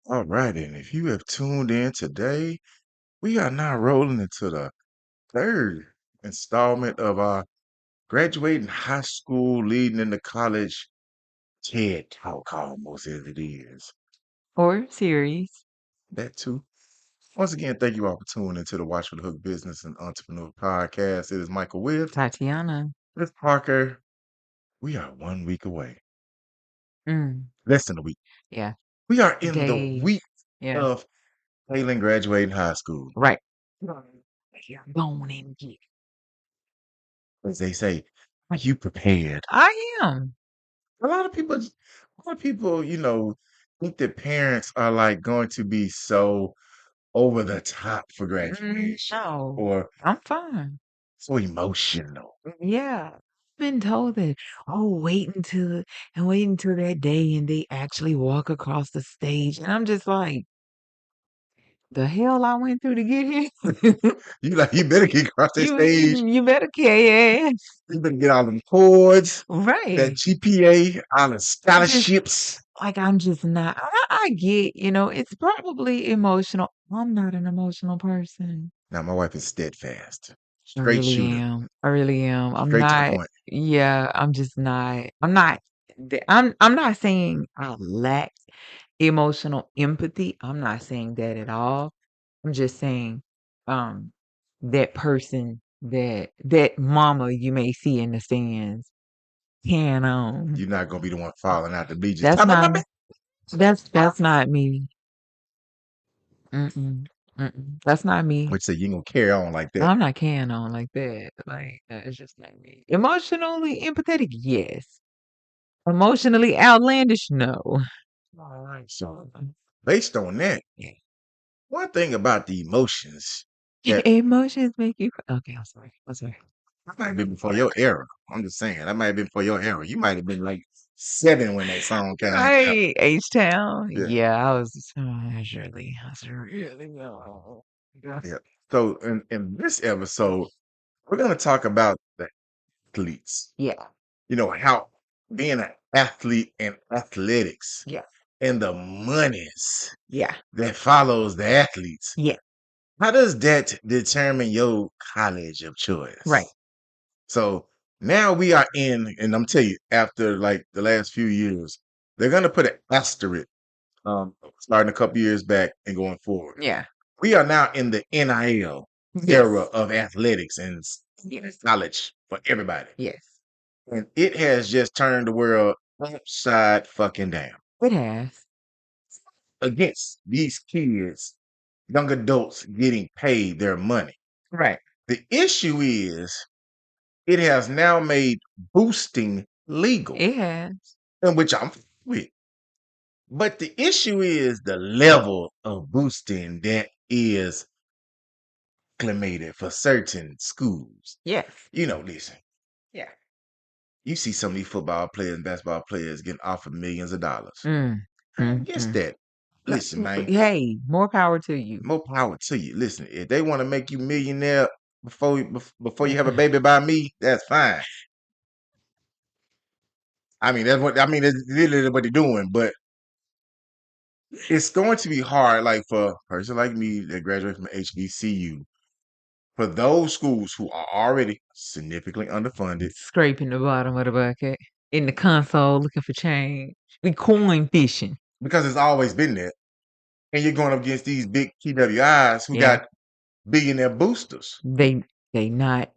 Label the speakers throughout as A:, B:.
A: All right, and if you have tuned in today, we are now rolling into the third installment of our graduating high school, leading into college TED Talk, almost as it is.
B: Or series.
A: That too. Once again, thank you all for tuning into the Watch for the Hook Business and Entrepreneur Podcast. It is Michael with
B: Tatiana.
A: Miss Parker. We are 1 week away,
B: Mm,
A: less than a week.
B: yeah.
A: We are in the
B: Days.
A: week
B: Yeah.
A: of failing graduating high school.
B: Right. You're going and get.
A: As they say, are you prepared?
B: I am.
A: A lot of people, think that parents are like going to be so over the top for graduation
B: No.
A: or
B: I'm fine.
A: so emotional.
B: Yeah. I've been told that, oh, wait until that day and they actually walk across the stage. And I'm just like, the hell I went through to get here.
A: You better get across that
B: you
A: stage.
B: you you better care.
A: You better get all them chords, that
B: Right.
A: GPA, all the
B: I'm just
A: scholarships.
B: like I'm just not. I get, it's probably emotional. I'm not an emotional person.
A: Now my wife is steadfast,
B: I
A: straight
B: really
A: shooter,
B: am. I really am. I'm
A: straight to the
B: not.
A: point.
B: Yeah, I'm just not. I'm not saying I lack emotional empathy. I'm not saying that at all. I'm just saying, um, that person that mama you may see in the stands can
A: You're not gonna be the one falling out the bleachers.
B: That's
A: Top of my
B: not
A: back.
B: that's not me. Mm-mm, mm-mm. That's not me.
A: Which say you ain't gonna carry on like that.
B: I'm not carrying on like that. Like, it's just not me. Emotionally empathetic, yes. Emotionally outlandish, no.
A: All right, so based on that,
B: Yeah.
A: one thing about the emotions that
B: Emotions make you cry. Okay, I'm sorry. I'm sorry.
A: that might have been before your era. I'm just saying that might have been before your era. You might have been like 7 when that song came out.
B: Right, H-Town.
A: Yeah,
B: Yeah, I was really no. Yeah.
A: yeah. So in this episode, we're gonna talk about the athletes.
B: Yeah.
A: How being an athlete and athletics
B: Yeah.
A: and the monies
B: Yeah.
A: that follows the athletes.
B: Yeah.
A: How does that determine your college of
B: Right.
A: choice? So now we are in, and I'm telling you, after like the last few years, they're gonna put an asterisk, starting a couple years back and going forward.
B: Yeah.
A: We are now in the NIL era
B: Yes.
A: of athletics and
B: Yes.
A: college for everybody,
B: Yes.
A: and it has just turned the world upside fucking down
B: It has.
A: against these kids, young adults getting paid their money.
B: Right.
A: The issue is it has now made boosting legal,
B: It has.
A: in which I'm with. But the issue is the level of boosting that is acclimated for certain schools.
B: Yes.
A: Listen,
B: Yeah.
A: you see some of these football players and basketball players getting offered millions of dollars.
B: Mm.
A: I ain't against
B: Mm.
A: that. Listen, man,
B: Hey, more power to you.
A: more power to you. Listen, if they want to make you millionaire before you have a baby by me, that's fine. That's literally what they're doing. But it's going to be hard, like for a person like me that graduated from HBCU, for those schools who are already significantly underfunded,
B: Scraping the bottom of the bucket in the console looking for change. We coin fishing.
A: because it's always been there. And you're going up against these big PWIs who
B: Yeah.
A: got billionaire boosters.
B: They not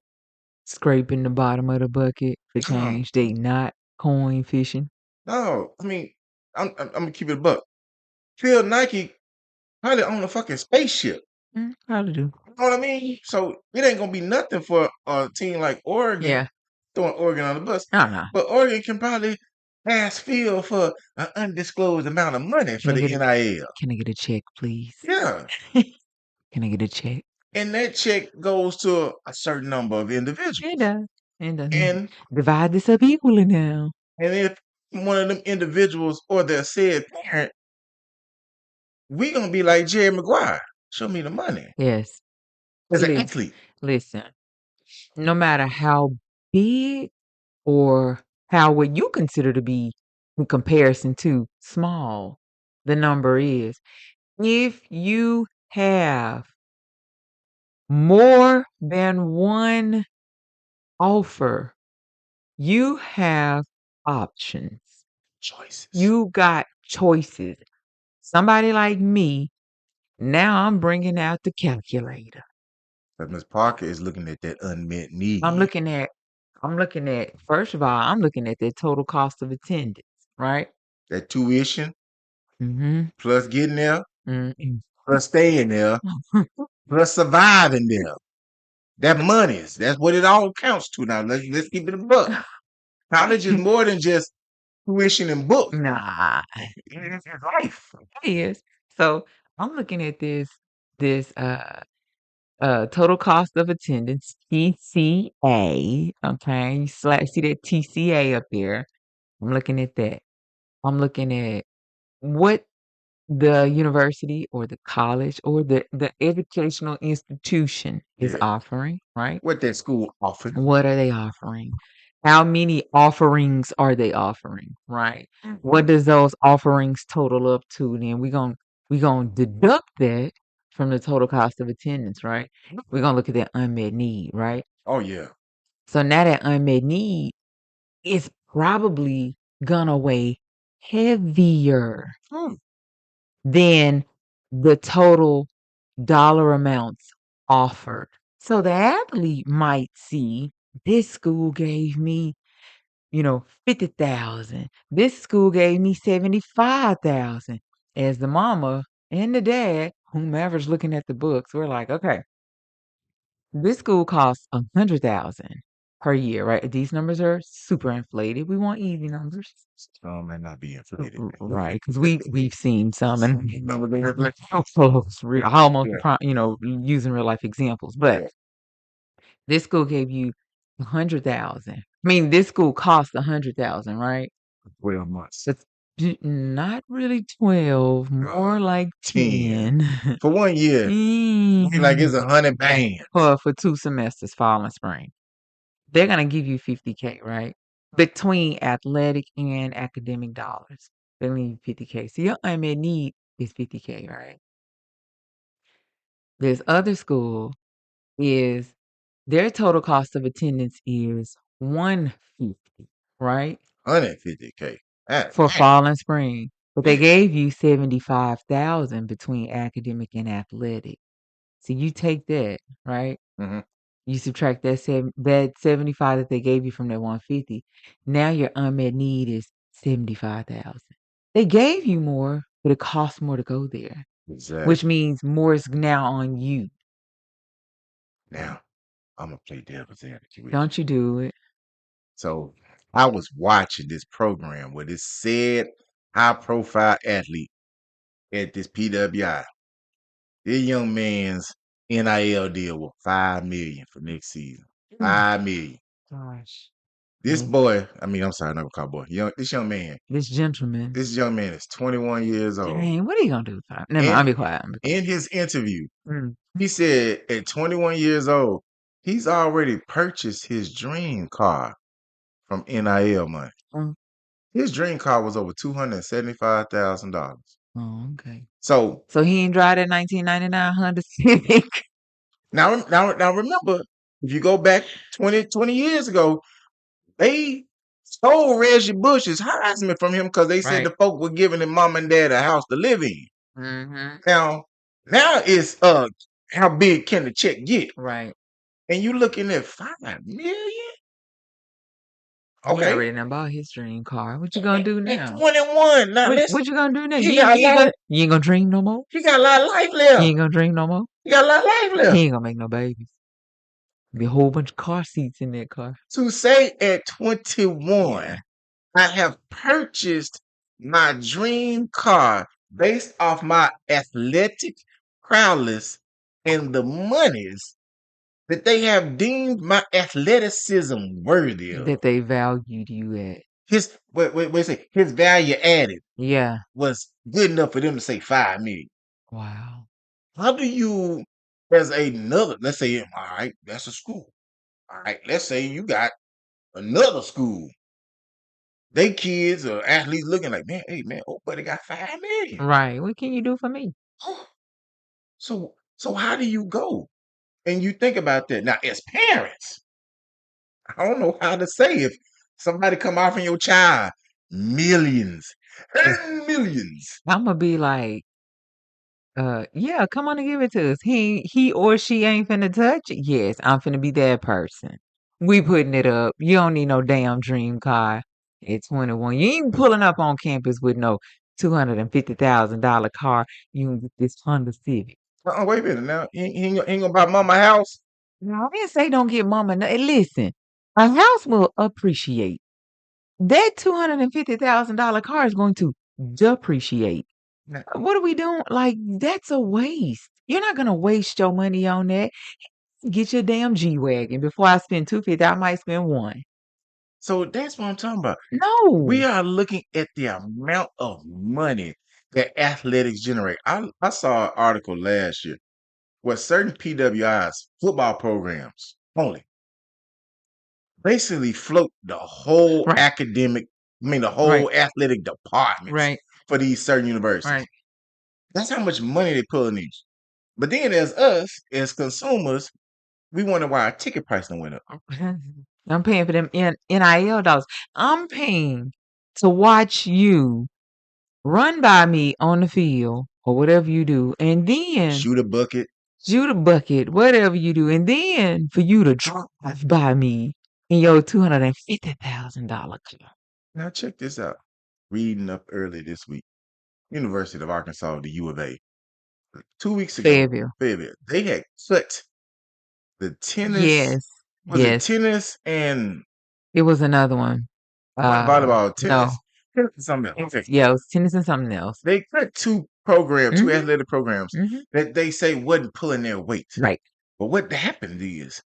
B: scraping the bottom of the bucket for
A: No,
B: change. They not coin fishing.
A: no. I'm gonna keep it a buck. Phil Nike probably own a fucking spaceship.
B: Probably do.
A: You know what I mean? So it ain't gonna be nothing for a team like Oregon
B: Yeah.
A: throwing Oregon on the bus.
B: I don't know.
A: But Oregon can probably ask Phil for an undisclosed amount of money for
B: Can I
A: the
B: get a
A: NIL.
B: can I get a check, please?
A: Yeah.
B: Can I get a check?
A: And that check goes to a certain number of
B: It
A: individuals.
B: does. It does.
A: And
B: Divide this up equally now.
A: and if one of them individuals or their said parent, we gonna be like Jerry Maguire. Show me the money.
B: Yes.
A: As an
B: Listen,
A: athlete.
B: listen. No matter how big or how what you consider to be in comparison to small, the number is. If you have more than one offer, you have options.
A: Choices.
B: You got choices. Somebody like me, now I'm bringing out the calculator.
A: But Miss Parker is looking at that unmet
B: I'm
A: need,
B: looking at first of all, I'm looking at the total cost of attendance, right?
A: that tuition,
B: Mhm.
A: plus getting there,
B: Mhm.
A: plus staying there, plus surviving there. That money, that's what it all counts to now. Let's keep it a buck. College is more than just tuition and books.
B: Nah, it's life. It is. So I'm looking at this total cost of attendance, TCA. Okay, see that TCA up there. I'm looking at that. I'm looking at what the university or the college or the educational institution is
A: Yeah.
B: offering, right?
A: What that school offered.
B: What are they offering? How many offerings are they offering, right? What does those offerings total up to? Then we gonna deduct that from the total cost of attendance, right? We're gonna look at that unmet need, right?
A: Oh yeah.
B: So now that unmet need is probably gonna weigh heavier
A: Hmm.
B: than the total dollar amounts offered. So the athlete might see this school gave me, 50,000. This school gave me 75,000. As the mama and the dad, whomever's looking at the books, we're like, okay, this school costs 100,000 per year, right? These numbers are super inflated. We want easy numbers.
A: Some may not be inflated.
B: Right, because we've seen some, and
A: Remember that?
B: almost
A: Yeah.
B: using real life examples. But
A: Yeah.
B: this school gave you 100,000. I mean, this school cost 100,000, right?
A: 12 months.
B: That's not really 12, more like
A: 10.
B: 10.
A: For 1 year, like it's
B: Mm.
A: 100 bands.
B: For 2 semesters, fall and spring. They're gonna give you 50K, right? Between athletic and academic dollars. They're gonna give you 50K. So your unmet need is 50K, right? This other school is their total cost of attendance is 150, right?
A: 150K. Ah,
B: For
A: damn.
B: fall and spring. But they
A: Yeah.
B: gave you 75,000 between academic and athletic. So you take that, right?
A: Mm-hmm.
B: You subtract that 75 that they gave you from that 150. Now your unmet need is 75,000. They gave you more, but it costs more to go there, which
A: Exactly.
B: means more is now on you.
A: Now, I'm going to play devil's advocate with you.
B: Don't you do it.
A: So, I was watching this program where this said high profile athlete at this PWI. This young man's NIL deal was 5 million for next season. 5 million.
B: Gosh.
A: This boy, I mean, I'm sorry, not call boy. This young man,
B: This gentleman.
A: this young man is 21 years old.
B: Dang, what are you gonna do? Never mind,
A: And
B: I'll be quiet. I'll be quiet.
A: in his interview,
B: Mm.
A: he said at 21 years old, he's already purchased his dream car from NIL money.
B: Mm.
A: His dream car was over $275,000.
B: Oh, okay.
A: So
B: So he ain't drive that 1999 Honda Civic.
A: now remember, if you go back 20 years ago, they stole Reggie Bush's Heisman from him because they said
B: Right.
A: the folk were giving his mom and dad a house to live in.
B: Mm-hmm.
A: Now it's how big can the check get?
B: Right.
A: And you looking at 5 million?
B: He
A: Okay.
B: already done bought his dream car. What you gonna do
A: At
B: now?
A: 21. Now listen,
B: What you gonna do now?
A: he got a lot,
B: You ain't gonna dream no more?
A: he got a lot of life
B: You
A: left.
B: ain't gonna dream no more?
A: He got a lot of life
B: He
A: left.
B: ain't gonna make no babies. Be a whole bunch of car seats in that car.
A: To say at 21,
B: Yeah.
A: I have purchased my dream car based off my athletic prowess and the monies that they have deemed my athleticism worthy of.
B: That they valued you at.
A: His value added
B: Yeah.
A: was good enough for them to say 5 million.
B: Wow.
A: How do you, as another, let's say, all right, that's a school. All right, let's say you got another school they kids or athletes looking like, man, hey man, oh buddy got 5 million.
B: Right. What can you do for me?
A: Oh, so how do you go? And you think about that. Now, as parents, I don't know how to say if somebody come offering your child millions and millions.
B: Imma be like, yeah, come on and give it to us. He or she ain't finna touch it. Yes, I'm finna be that person. We putting it up. You don't need no damn dream car at 21. You ain't pulling up on campus with no $250,000 car. You can get this Honda Civic.
A: Wait a minute now. He ain't gonna buy mama a house.
B: No, I didn't say don't get mama. Listen, a house will appreciate. That $250,000 car is going to depreciate.
A: Now,
B: What are we doing? Like, that's a waste. You're not gonna waste your money on that. Get your damn G-Wagon. Before I spend 250, I might spend one.
A: so that's what I'm talking about. We
B: No.
A: are looking at the amount of money that athletics generate. I saw an article last year where certain PWIs, football programs only, basically float the whole
B: Right,
A: the
B: right,
A: whole athletic departments
B: right,
A: for these certain universities.
B: right.
A: That's how much money they pull in each. But then as us, as consumers, we wonder why our ticket price done went up.
B: I'm paying for them NIL dollars. I'm paying to watch you run by me on the field or whatever you do, and then
A: Shoot a bucket.
B: shoot a bucket, whatever you do, and then for you to drive by me in your $250,000 car.
A: Now check this out. Reading up early this week. University of Arkansas, the U of A. 2 weeks ago,
B: Fayetteville.
A: baby, they had cut the tennis.
B: Yes,
A: Was it
B: yes.
A: tennis and
B: It was another one.
A: what volleyball?
B: No.
A: Tennis, tennis and something else. Okay.
B: Yeah, it was tennis and something else.
A: They cut two
B: Mhm,
A: athletic programs
B: mhm.
A: that they say wasn't pulling their weight.
B: Right.
A: But what happened is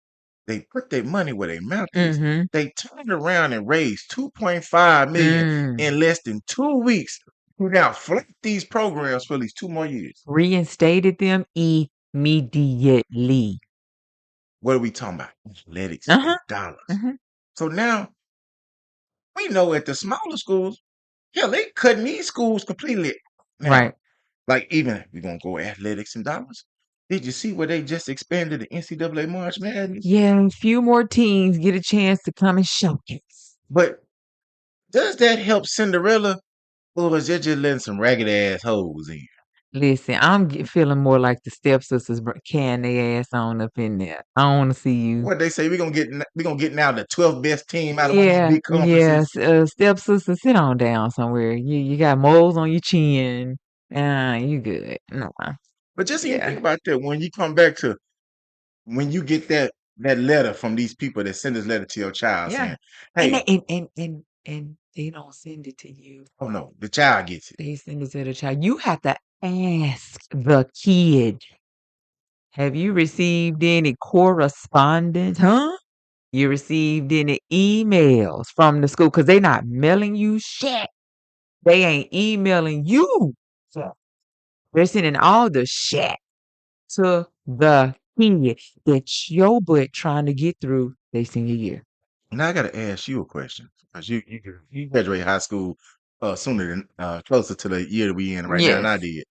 A: they put their money where their mouth is.
B: Mhm.
A: They turned around and raised 2.5 million
B: Mm.
A: in less than 2 weeks. Who now flipped these programs for at least 2 more years.
B: Reinstated them immediately.
A: What are we talking about? Athletics
B: Uh-huh,
A: and dollars.
B: mhm.
A: So now we know at the smaller schools, hell, they cutting these schools completely. Now,
B: Right.
A: like even we're gonna go athletics and dollars. Did you see where they just expanded the NCAA March Madness?
B: Yeah, a few more teams get a chance to come and showcase.
A: But does that help Cinderella, or is it just letting some ragged ass hoes in?
B: Listen, I'm feeling more like the stepsisters carrying their ass on up in there. I don't want to see you.
A: What they say we gonna get now the 12th best team out of one of these
B: Yeah,
A: big conferences.
B: yes. Stepsister, sit on down somewhere. You got moles on your chin. You good. No,
A: But just even think
B: yeah,
A: about that when you come back to when you get that letter from these people that send this letter to your child
B: yeah.
A: saying,
B: And
A: "Hey,
B: and they don't send it to you.
A: oh no, the child gets it."
B: They send it to the child. You have to ask the kid. Have you received any correspondence? Huh? You received any emails from the school? Because they not mailing you shit. They ain't emailing you. So they're sending all the shit to the kid that your butt trying to get through their senior year.
A: Now I got to ask you a question because you graduate high school sooner than closer to the year that we in right now, and
B: Yes.
A: I did.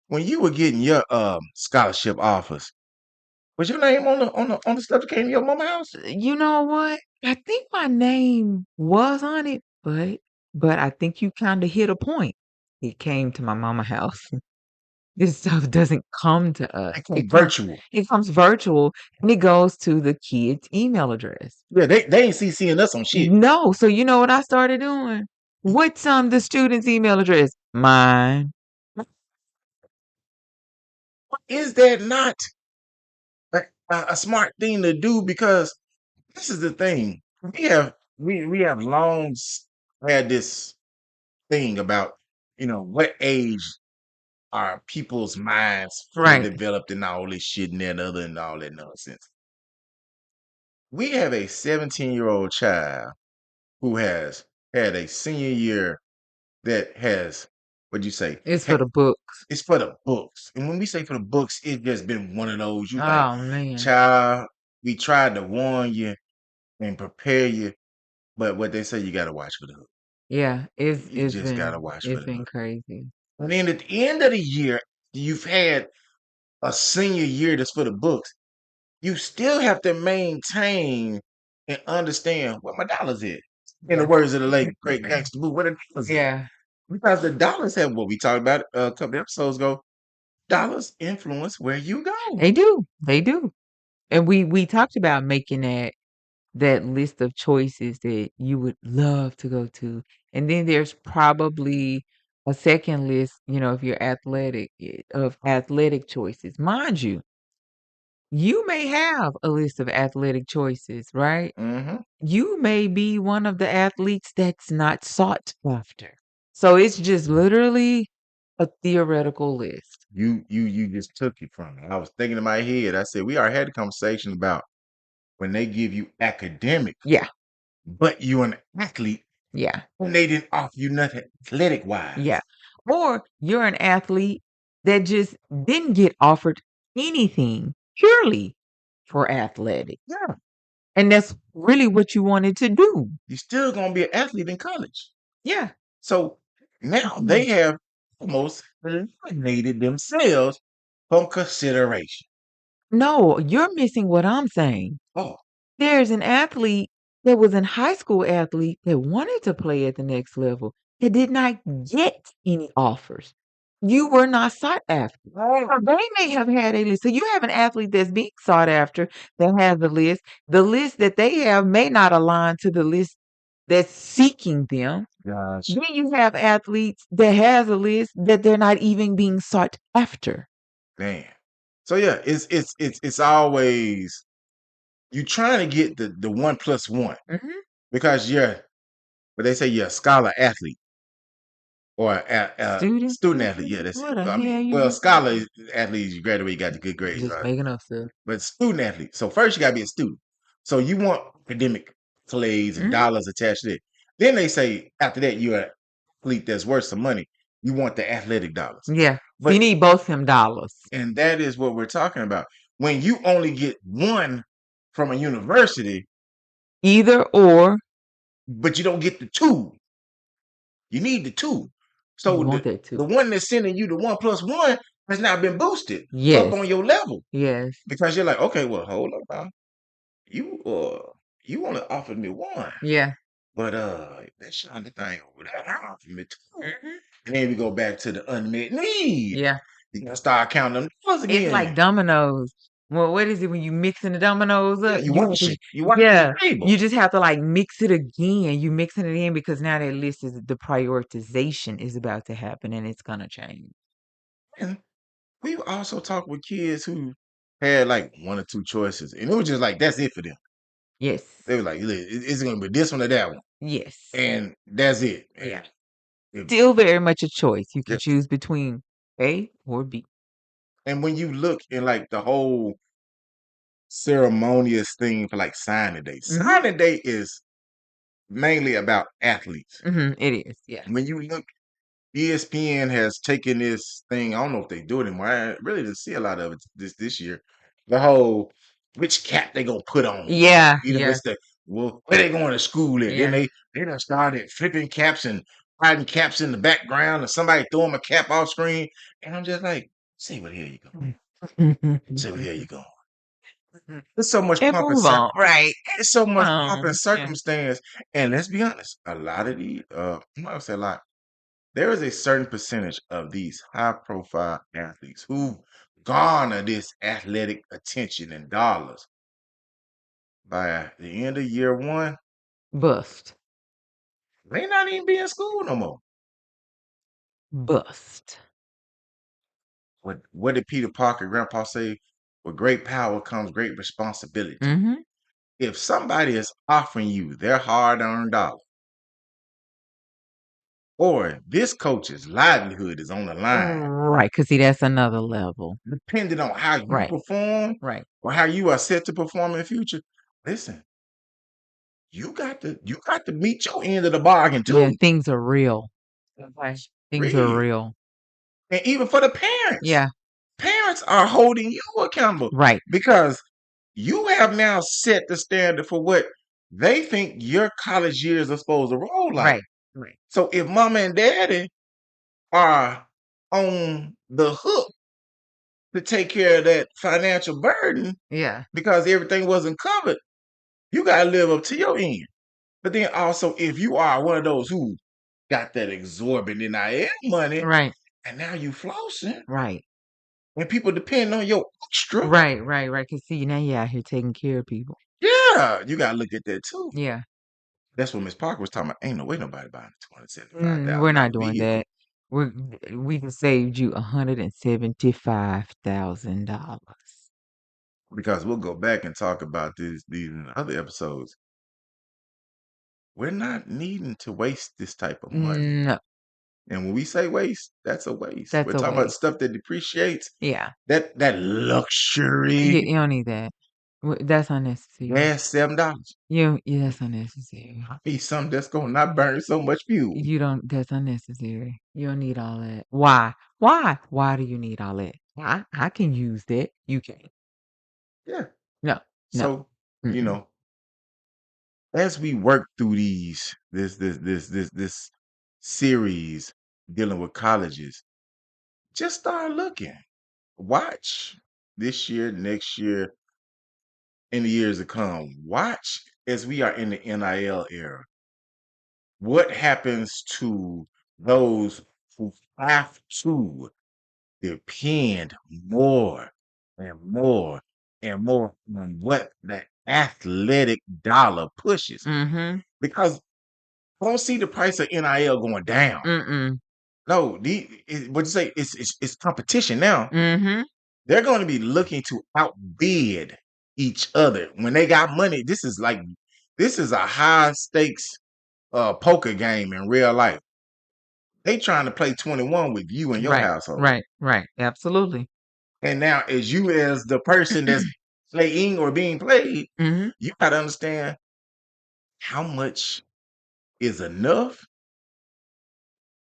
A: When you were getting your scholarship offers, was your name on the stuff that came to your mama house?
B: You know what? I think my name was on it, but I think you kinda hit a point. It came to my mama house. This stuff doesn't come to us.
A: It came virtual.
B: It comes virtual, and it goes to the kid's email address.
A: Yeah, they ain't CCing us on shit.
B: No, so you know what I started doing? What's, the student's email address? Mine.
A: Is that not a smart thing to do? Because this is the thing. We have long had this thing about what age are people's minds fully
B: Right.
A: developed and all this shit and that other and all that nonsense. We have a 17-year-old child who has had a senior year that has what'd you say?
B: It's for the books.
A: It's for the books. And when we say for the books, it's just been one of those. You like,
B: Oh, man.
A: child, we tried to warn you and prepare you, but what they say you gotta watch for the hook.
B: Yeah,
A: You just gotta watch for
B: it's
A: the.
B: been crazy.
A: And then at the end of the year, you've had a senior year that's for the books. You still have to maintain and understand what my dollars is. In the
B: Yeah.
A: words of the late great gangster Boo, what the dollars is.
B: Yeah.
A: Because the dollars have what we talked about a couple episodes ago. Dollars influence where you go.
B: They do. They do. And we talked about making that list of choices that you would love to go to. And then there's probably a second list, if you're athletic, of athletic choices. Mind you, you may have a list of athletic choices, right?
A: Hmm.
B: You may be one of the athletes that's not sought after. So it's just literally a theoretical list.
A: You just took it from me. I was thinking in my head. I said we already had a conversation about when they give you academics,
B: Yeah.
A: but you're an athlete,
B: Yeah.
A: and they didn't offer you nothing athletic
B: Yeah.
A: wise.
B: Or you're an athlete that just didn't get offered anything purely for athletic.
A: Yeah,
B: And that's really what you wanted to do.
A: you're still gonna be an athlete in college.
B: Yeah.
A: So now
B: Mhm.
A: they have almost eliminated themselves from consideration.
B: No, you're missing what I'm saying.
A: Oh,
B: There's an athlete that was an high school athlete that wanted to play at the next level that did not get any offers. You were not sought after. So they may have had a list. So you have an athlete that's being sought after that has a list. The list that they have may not align to the list that's seeking them.
A: gosh,
B: Then you have athletes that has a list that they're not even being sought after.
A: man. So yeah, it's always you trying to get the 1+1
B: Mhm.
A: because but they say you're a scholar athlete or a
B: Student
A: student athlete. Yeah,
B: athlete?
A: that's it.
B: What the
A: I mean,
B: hell you
A: well,
B: just
A: scholar athlete, you graduate, you got the good grades,
B: just
A: right?
B: making up stuff.
A: But student athlete. So first you gotta be a student. So you want academic accolades and
B: Mhm.
A: dollars attached to it. Then they say after that you're an athlete that's worth some money. You want the athletic dollars.
B: Yeah. So you
A: But
B: need both them dollars.
A: and that is what we're talking about. When you only get one from a university,
B: Either or,
A: but you don't get the two, you need the two.
B: you
A: So
B: want
A: the
B: that too.
A: the one that's sending you the 1+1 has now been boosted up
B: Yes.
A: on your level
B: Yes.
A: because you're like, okay, well, hold up now. You only offered me one.
B: Yeah.
A: But that shiny thing over there, that offered me two.
B: Mhm.
A: And then we go back to the unmet need.
B: Yeah.
A: You gotta start counting them dollars
B: It's
A: again.
B: like dominoes. Well, what is it when you mixing the dominoes
A: Yeah,
B: up?
A: you watch it. You watch the
B: Yeah, you
A: table.
B: just have to like mix it again. You mixing it in because now that list is the prioritization is about to happen and it's gonna change.
A: And we also talked with kids who had like one or two choices, and it was just like that's it for them.
B: Yes.
A: They were like, "Look, it's gonna be this one or that one,
B: Yes.
A: and that's it."
B: Yeah.
A: And if,
B: Still very much a choice. You can
A: yeah.
B: choose between A or B.
A: And when you look in like the whole ceremonious thing for like
B: Mhm.
A: signing day is mainly about athletes.
B: Mhm. It is. Yeah.
A: When you look, ESPN has taken this thing. I don't know if they do it anymore. I really didn't see a lot of it this year. The whole which cap they gonna put on.
B: Yeah.
A: You know,
B: Yeah.
A: it's the well, where they going to school at? Then
B: Yeah.
A: they done started flipping caps and hiding caps in the background, and somebody throw them a cap off screen. And I'm just like, see what here you go. See what here you go. There's so much
B: And move on. Right.
A: it's so much pomp and
B: Yeah.
A: circumstance. And let's be honest, a lot of the I'm not gonna say a lot. There is a certain percentage of these high profile athletes who garner this athletic attention and dollars. By the end of year one,
B: Bust.
A: they not even be in school no more.
B: Bust.
A: What did Peter Parker, Grandpa say? With great power comes great responsibility.
B: Mhm.
A: If somebody is offering you their hard-earned dollar, or this coach's livelihood is on the line,
B: Right. Cause see, that's another level.
A: depending on how you
B: Right.
A: perform
B: Right.
A: or how you are set to perform in the future, listen, you got to meet your end of the bargain
B: Yeah.
A: too.
B: Things are real. Okay. Things are
A: Real.
B: real.
A: And even for the parents.
B: Yeah.
A: Parents are holding you accountable
B: Right.
A: because you have now set the standard for what they think your college years are supposed to roll like.
B: Right. Right.
A: So if mama and daddy are on the hook to take care of that financial burden
B: Yeah.
A: because everything wasn't covered, you gotta live up to your end. But then also, if you are one of those who got that exorbitant NIL money,
B: Right.
A: and now you flossing,
B: Right.
A: and people depend on your extra,
B: Right. Right. Right. Cause see, now you're out here taking care of people.
A: yeah, you gotta look at that too.
B: Yeah.
A: That's what Miss Parker was talking about. Ain't no way nobody buying a two hundred seventy-five
B: We're
A: thousand
B: not
A: dollar
B: doing
A: vehicle
B: that. We're we just saved you $175,000.
A: because we'll go back and talk about these in other episodes. We're not needing to waste this type of money.
B: No,
A: And when we say waste, that's a waste. We're
B: that's a
A: talking about
B: waste.
A: stuff that depreciates,
B: Yeah.
A: that luxury
B: You don't need that. That's unnecessary.
A: gas $7.
B: Yeah, that's unnecessary.
A: Be something that's gonna not burn so much fuel.
B: You don't that's unnecessary. You don't need all that. Why? Why? Why do you need all that? I can use that. You can't.
A: Yeah.
B: No, no.
A: So, you
B: Mm-mm.
A: know, as we work through this series dealing with colleges, just start looking. Watch this year, next year, in the years to come. Watch as we are in the NIL era. What happens to those who have to depend more and more and more on what the athletic dollar pushes?
B: Mhm.
A: Because I don't see the price of NIL going down.
B: Mm-mm.
A: No, what you say? It's competition now.
B: Mhm.
A: They're going to be looking to outbid each other when they got money. This is a high stakes poker game in real life. They trying to play 21 with you and your
B: Right.
A: household.
B: Right. Right. Absolutely.
A: And now, as you as the person that's playing or being played,
B: Mhm.
A: you got to understand how much is enough,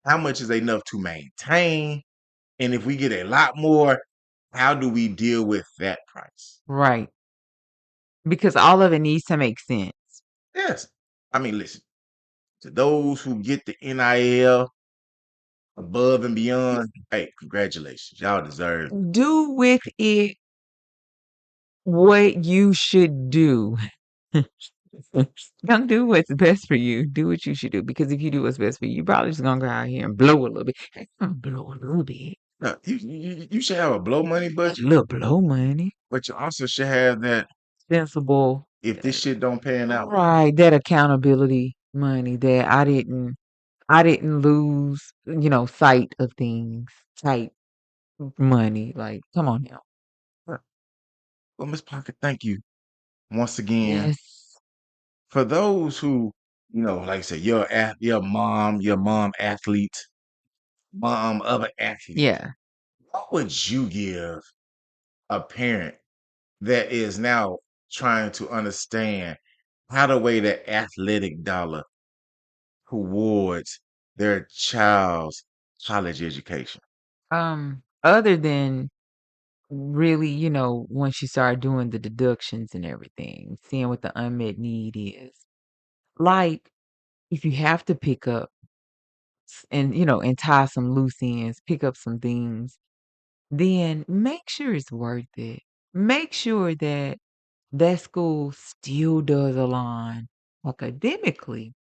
A: how much is enough to maintain, and if we get a lot more, how do we deal with that price?
B: Right. Because all of it needs to make sense.
A: Yes. I mean, listen, to those who get the NIL above and beyond, hey, congratulations. Y'all deserve.
B: Do with it what you should do. Don't do what's best for you. Do what you should do. Because if you do what's best for you, you're probably just gonna go out here and blow a little bit. Blow a little bit.
A: You should have a blow money
B: A
A: budget,
B: little blow money.
A: but you also should have that
B: Sensible.
A: if this shit don't pan out.
B: Right. That accountability money that I didn't lose, sight of things type money. Like, come on now.
A: Well, Miss Parker, thank you once again.
B: Yes.
A: For those who, like I said, your mom athlete, mom other athlete,
B: Yeah.
A: what would you give a parent that is now trying to understand how to weigh the athletic dollar towards their child's college education?
B: Other than really, once you start doing the deductions and everything, seeing what the unmet need is. Like, if you have to pick up and tie some loose ends, pick up some things, then make sure it's worth it. Make sure that that school still does align academically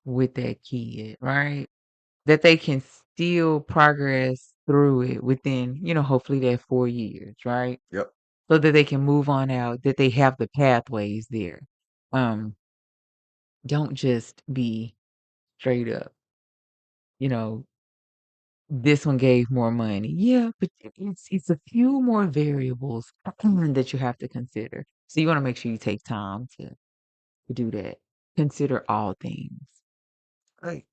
B: with that kid, right? That they can still progress through it within, hopefully that 4 years, right?
A: Yep.
B: So that they can move on out, that they have the pathways there. Um, don't just be straight up, you know, this one gave more money. Yeah, but it's a few more variables that you have to consider. So you want to make sure you take time to do that. Consider all things.
A: Hey,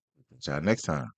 A: y'all next time.